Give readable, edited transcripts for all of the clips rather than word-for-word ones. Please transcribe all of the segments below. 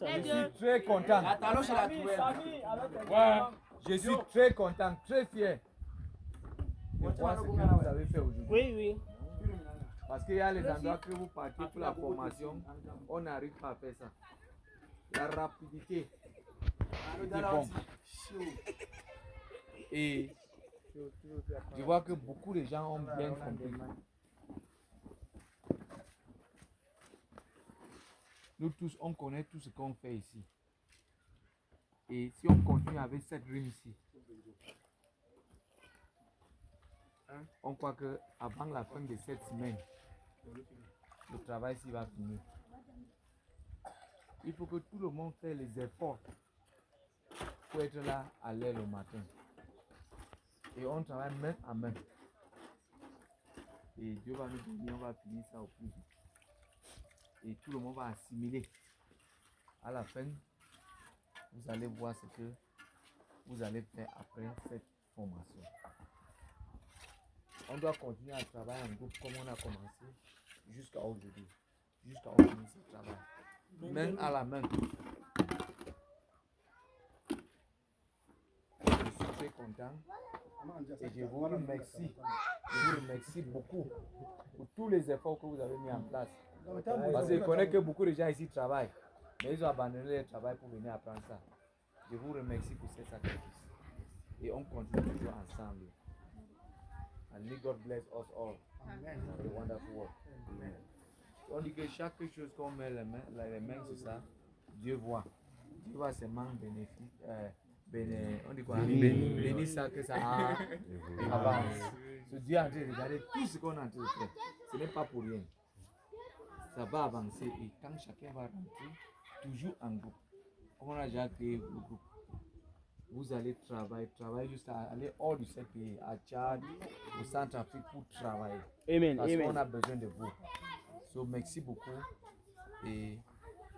suis très content. Ouais, je suis très content, très fier de voir ce que vous avez fait aujourd'hui. Oui. Parce qu'il y a les endroits que vous partez pour la formation, on n'arrive pas à faire ça. La rapidité était bon. Et je vois que beaucoup de gens ont bien compris. Nous tous, on connaît tout ce qu'on fait ici. Et si on continue avec cette rime ici, on croit que avant la fin de cette semaine, le travail ici va finir. Il faut que tout le monde fasse les efforts pour être là à l'heure le matin. Et on travaille main à main. Et Dieu va nous bénir, on va finir ça au plus vite. Et tout le monde va assimiler. À la fin, vous allez voir ce que vous allez faire après cette formation. On doit continuer à travailler en groupe comme on a commencé jusqu'à aujourd'hui. Jusqu'à aujourd'hui, ce travail. Main à la main. Je suis très content. Et je vous remercie. Je vous remercie beaucoup pour tous les efforts que vous avez mis en place. Parce que je connais que beaucoup de gens ici travaillent. Mais ils ont abandonné leur travail pour venir apprendre ça. Je vous remercie pour ce sacrifice. Et on continue toujours ensemble. And may God bless us all. Amen. For the wonderful work. Amen. On dit que chaque chose qu'on met les mains sur ça, Dieu voit. Dieu voit seulement bénéfice. On dit quoi? Bénir ça que ça avance. Dieu est en train de regarder tout ce qu'on est en train de faire. Ce n'est pas pour rien. Ça va avancer et quand chacun va rentrer, toujours en groupe. On a déjà créé le groupe. Vous allez travailler jusqu'à aller hors du pays, à Tchad, au Centrafrique pour travailler. Amen. Parce qu'on a besoin de vous. So, merci beaucoup. Et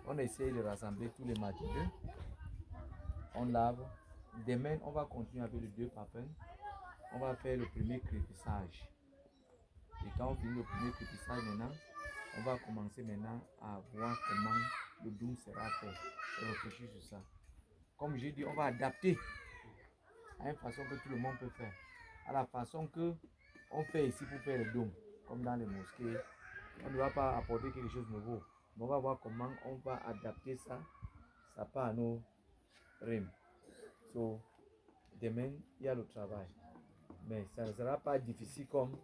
on essaie de rassembler tous les matins. On lave. Demain, on va continuer avec les 2 papins. On va faire le premier crépissage. Et quand on finit le premier crépissage maintenant, on va commencer maintenant à voir comment le doom sera fait. Et réfléchir sur ça. Comme j'ai dit, on va adapter à une façon que tout le monde peut faire. À la façon que on fait ici pour faire le dôme, comme dans les mosquées. On ne va pas apporter quelque chose de nouveau. Mais on va voir comment on va adapter ça. Ça part à nos rimes. So, demain, il y a le travail. Mais ça ne sera pas difficile comme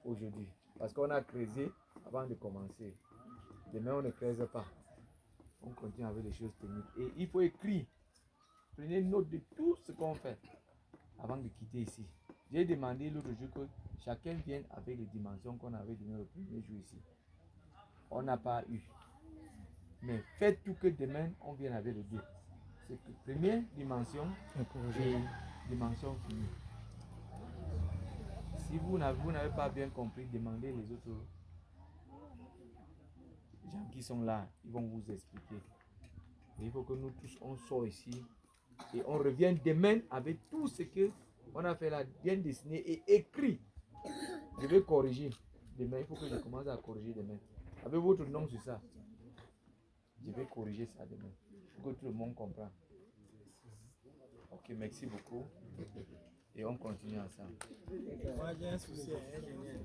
aujourd'hui. Parce qu'on a creusé avant de commencer. Demain, on ne creuse pas. On continue avec les choses techniques. Et il faut écrire. Prenez note de tout ce qu'on fait avant de quitter ici. J'ai demandé l'autre jour que chacun vienne avec les dimensions qu'on avait données le premier jour ici. On n'a pas eu. Mais faites tout que demain, on vienne avec les 2. C'est que première dimension et dimension finie. Si vous n'avez pas bien compris, demandez les autres gens qui sont là. Ils vont vous expliquer. Et il faut que nous tous, on sorte ici. Et on revient demain avec tout ce que on a fait là, bien dessiné et écrit. Je vais corriger. Demain, il faut que je commence à corriger demain. Avec votre nom sur ça. Je vais corriger ça demain. Pour que tout le monde comprenne. Ok, merci beaucoup. Et on continue ensemble. Moi, j'ai un souci, ingénieur.